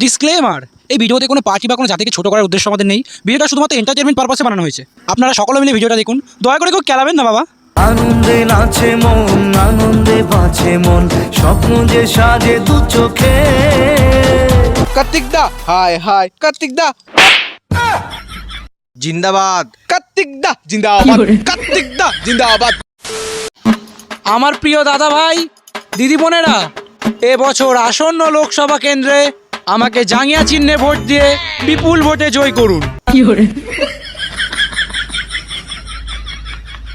Disclaimer, এই ভিডিওতে কোনো পার্টি বা কোনো জাতিকে ছোট করার উদ্দেশ্য আমাদের নেই। ভিডিওটা শুধুমাত্র এন্টারটেনমেন্ট পারপাসে বানানো হয়েছে। আপনারা সকলে মিলে ভিডিওটা দেখুন, দয়া করে কেউ কেলাবেন না বাবা। আনন্দে নাচে মন, আনন্দে বাঁচে মন, স্বপ্ন যে সাজে দু চোখে। কার্তিক দা হায় হায়, কার্তিক দা জিন্দাবাদ, কার্তিক দা জিন্দাবাদ, কার্তিক দা জিন্দাবাদ। আমার প্রিয় দাদা ভাই, দিদি বোনেরা, এবছর আসন্ন লোকসভা কেন্দ্রে আমাকে জাঙ্গিয়া চিহ্নে ভোট দিয়ে বিপুল ভোটে জয় করুন।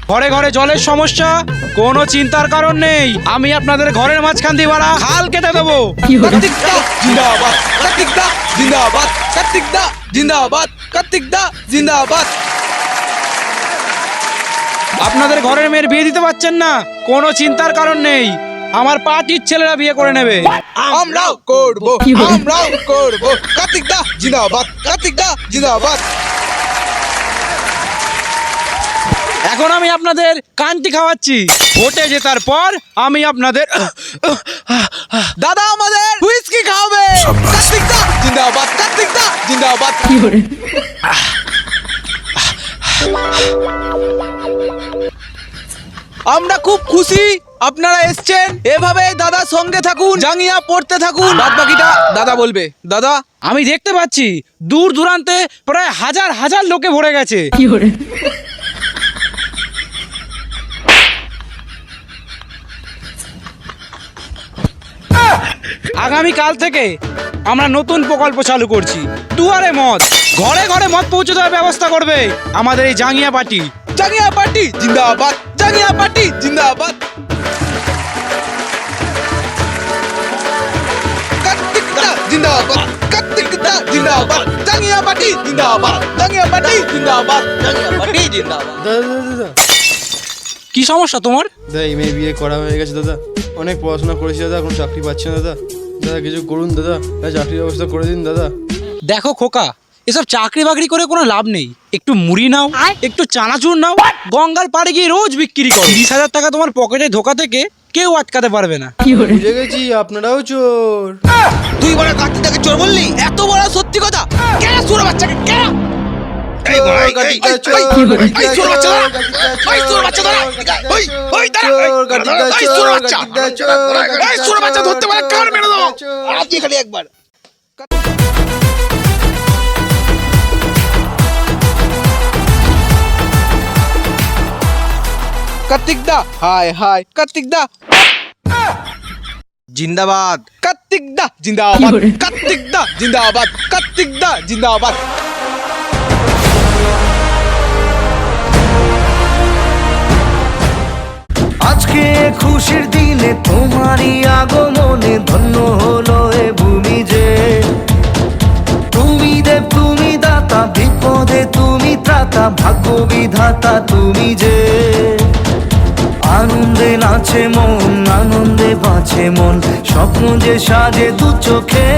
ঘরে ঘরে জলের সমস্যা, কোনো চিন্তার কারণ নেই। আমি আপনাদের ঘরের মাঝখান দিয়ে বাড়া খাল কেটে দেবো। কার্তিক দা জিন্দাবাদ, কার্তিক দা জিন্দাবাদ, কার্তিক দা জিন্দাবাদ, কার্তিক দা জিন্দাবাদ। আপনাদের ঘরের মেয়ের বিয়ে দিতে পারছেন না, কোনো চিন্তার কারণ নেই। আমার পার্টির ছেলেরা বিয়ে করে নেবে। আমরাও করব, আমরাও করব। কার্তিক দা জিন্দাবাদ, কার্তিক দা জিন্দাবাদ। এখন আমি আপনাদের কান্তি খাওয়াচ্ছি। ভোটে জেতার পর আমি আপনাদের দাদা আমাদের হুইস্কি খাওয়াবে। কার্তিক দা জিন্দাবাদ, কার্তিক দা জিন্দাবাদ। আমরা খুব খুশি আপনারা এসছেন। এভাবে দাদা সঙ্গে থাকুন, জাঙ্গিয়া পড়তে থাকুন। বাদ বাকিটা দাদা বলবে। দাদা আমি দেখতে পাচ্ছি দূর দূরান্তে প্রায় হাজার হাজার লোকে ভরে গেছে। আগামী কাল থেকে আমরা নতুন প্রকল্প চালু করছি, দুয়ারে মদ। ঘরে ঘরে মদ পৌঁছে দেওয়ার ব্যবস্থা করবে আমাদের এই জাঙ্গিয়া পার্টি। জাঙ্গিয়া পার্টি জিন্দাবাদ, জাঙ্গিয়া পার্টি জিন্দাবাদ। কার্তিক দা জিন্দাবাদ, কার্তিক দা জিন্দাবাদ, জাঙ্গিয়া পার্টি জিন্দাবাদ, জাঙ্গিয়া পার্টি জিন্দাবাদ, জাঙ্গিয়া পার্টি জিন্দাবাদ। দাদা কি সমস্যা তোমার? দাদা এমএ বিএ করা হয়ে গেছে দাদা, অনেক পড়াশোনা করেছি দাদা, এখন চাকরি পাচ্ছি না দাদা। দাদা কিছু করুন দাদা, চাকরির ব্যবস্থা করে দিন দাদা। দেখো খোকা, এসব চাকরি বাকরি করে কোনো লাভ নেই। একটু মুড়ি নাও, একটু চানাচুর নাও, গঙ্গার পাড়ে গিয়ে রোজ বিক্রি করো। 20,000 টাকা তোমার পকেটে ধোকা থেকে কেউ আটকাতে পারবে না। বুঝে গেছি আপনারাও চোর। তুই বড় কার্তিকটাকে চোর বললি? এত বড় সত্যি কথা? কেন চোর বাচ্চাকে কেন? এই চোর বাচ্চা দাঁড়া, এই চোর বাচ্চা দাঁড়া, ওই ওই দাঁড়া, এই চোর বাচ্চা, এই চোর বাচ্চা ধরতে পারে কার মেরে দাও। আজকে খালি একবার। কার্তিক দা হায় হায়, কার্তিক দা জিন্দাবাদ, কার্তিক দা জিন্দাবাদ, কার্তিক দা জিন্দাবাদ, কার্তিক দা জিন্দাবাদ। আজকে খুশির দিনে তোমারই আগমনে ধন্য হলো এ ভূমি যে। তুমি দেব, তুমি দাতা, বিপদে তুমি ত্রাতা, ভাগ্য বিধাতা তুমি যে। আনন্দে নাচে মন, আনন্দে বাঁচে মন, স্বপ্ন যে সাজে দু চোখে।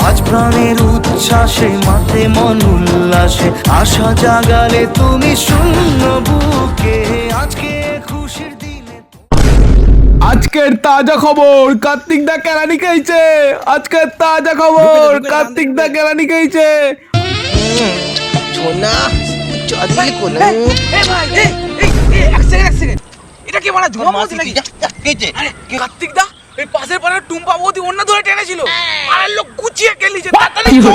আজ প্রাণের উচ্ছ্বাসে মাতে মন উল্লাসে, আশা জাগালে তুমি শূন্য বুকে। আজকে খুশির দিনে আজকের তাজা খবর, কার্তিক দা কেরানি খেয়েছে। আজকের তাজা খবর, কার্তিক দা কেরানি খেয়েছে। সোনা চলে কোন এটা কি মানে ধোয়া বৌদি নাকি? কার্তিক দা এই পাশের পাড়ার টুম্পা বৌদি অন্য ধরে টেনেছিল, আর লোক গুছিয়ে গেলিছে তাড়াতাড়ি চো।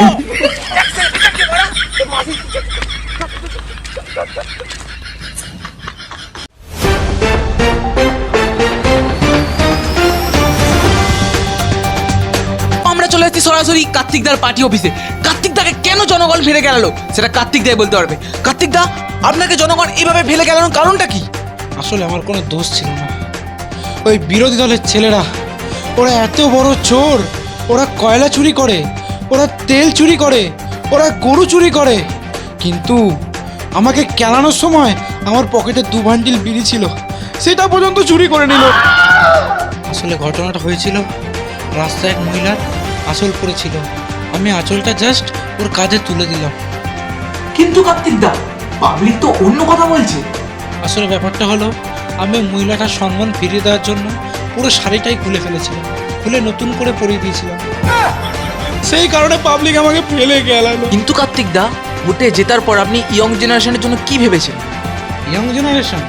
এক সেকেন্ড, এটা কি বড়া মাসি? আমরা চলে এসেছি সরাসরি কার্তিক দার পার্টি অফিসে। কার্তিক দাকে কেন জনগণ ফেলে গেল সেটা কার্তিক দাই বলতে পারবে। কার্তিক দা, আপনাকে জনগণ এইভাবে ফেলে গেলানোর কারণটা কি? আসলে আমার কোনো দোষ ছিল না। ওই বিরোধী দলের ছেলেরা, ওরা এত বড় চোর। ওরা কয়লা চুরি করে, ওরা তেল চুরি করে, ওরা গরু চুরি করে, কিন্তু আমাকে কেলানোর সময় আমার পকেটে 2 বান্ডিল বিড়ি ছিল, সেটা পর্যন্ত চুরি করে নিল। আসলে ঘটনাটা হয়েছিল, রাস্তায় এক মহিলার আঁচল পড়েছিল, আমি আঁচলটা জাস্ট ওর কাঁধে তুলে দিলাম। কিন্তু কার্তিক দা, পাবলিক তো অন্য কথা বলছে। আসলে ব্যাপারটা হলো, আমি মহিলাটার সম্মান ফিরিয়ে দেওয়ার জন্য পুরো শাড়িটাই খুলে ফেলেছিলাম, খুলে নতুন করে পরিয়ে দিয়েছিলাম। সেই কারণে পাবলিক আমাকে ফেলে গেল। কিন্তু কার্তিক দা, ভোটে জেতার পর আপনি ইয়ং জেনারেশনের জন্য কি ভেবেছেন? ইয়ং জেনারেশন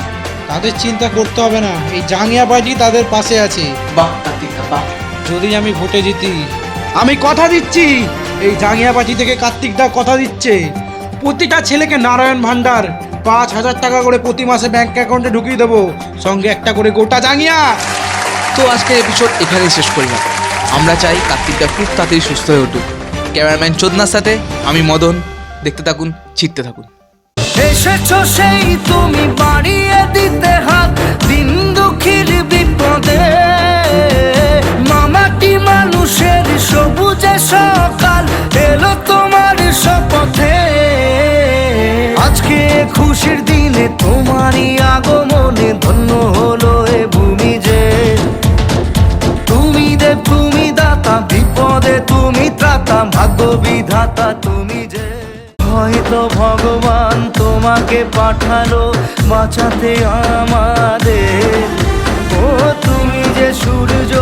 তাদের চিন্তা করতে হবে না, এই জাঙ্গিয়া পার্টি তাদের পাশে আছে। বাহ কার্তিক দা বাহ। যদি আমি ভোটে জিতি, আমি কথা দিচ্ছি, এই জাঙ্গিয়া পার্টি থেকে কার্তিক দা কথা দিচ্ছে, প্রতিটা ছেলেকে নারায়ণ ভান্ডার 5,000 টাকা করে প্রতি মাসে ব্যাংক অ্যাকাউন্টে ঢুকিয়ে দেবো, সঙ্গে একটা করে গোটা জাঙ্গিয়া। তো আজকের এপিসোড এখানেই শেষ করলাম। আমরা চাই কার্তিক দা খুব তাড়াতাড়ি সুস্থ হয়ে উঠুক। ক্যামেরাম্যান চোদনার সাথে আমি মদন, দেখতে থাকুন, ছিটতে থাকুন। এসেছো সেই তুমি বাড়িয়ে দিতে হাত দিন দুঃখীর বিপদে, মামাটি মানুষের সবুজে সকাল এলো তোমার শপথে। আজকে খুশির দিনে তোমারই আগমনে ধন্য হলো এ ভূমি যে, তুমি দেব তুমি দাতা, বিপদে তুমি ত্রাতা, ভাগ্য বিধাতা তুমি যে। হয়তো ভগবান তোমাকে পাঠালো বাঁচাতে আমাদের, ও তুমি যে সূর্য,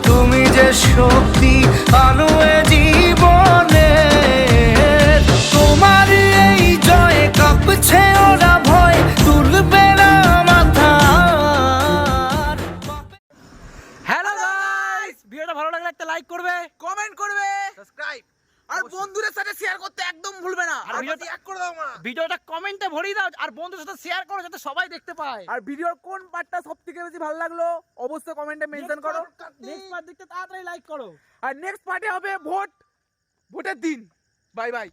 তুমি যে শক্তি, আলো এ জীবনে। তোমার এই জয়ে কাঁপছে ওরা ভয়, তুলবে না মাথা। হ্যালো গাইস, ভিডিওটা ভালো লাগলে একটা লাইক করবে, কমেন্ট করবে, সাবস্ক্রাইব আর বন্ধুদের সাথে শেয়ার করতে একদম ভুলবে না। আর ভিডিওটা শেয়ার করে দাও না, ভিডিওটা কমেন্টে ভরিয়ে দাও আর বন্ধুদের সাথে শেয়ার করো যাতে সবাই দেখতে পায়। আর ভিডিওর কোন পার্টটা সবথেকে বেশি ভালো লাগলো অবশ্যই কমেন্টে মেনশন করো। নেক্সট পার্ট দেখতে তাড়াতাড়ি লাইক করো। আর নেক্সট পার্টে হবে ভোটের দিন। Bye bye.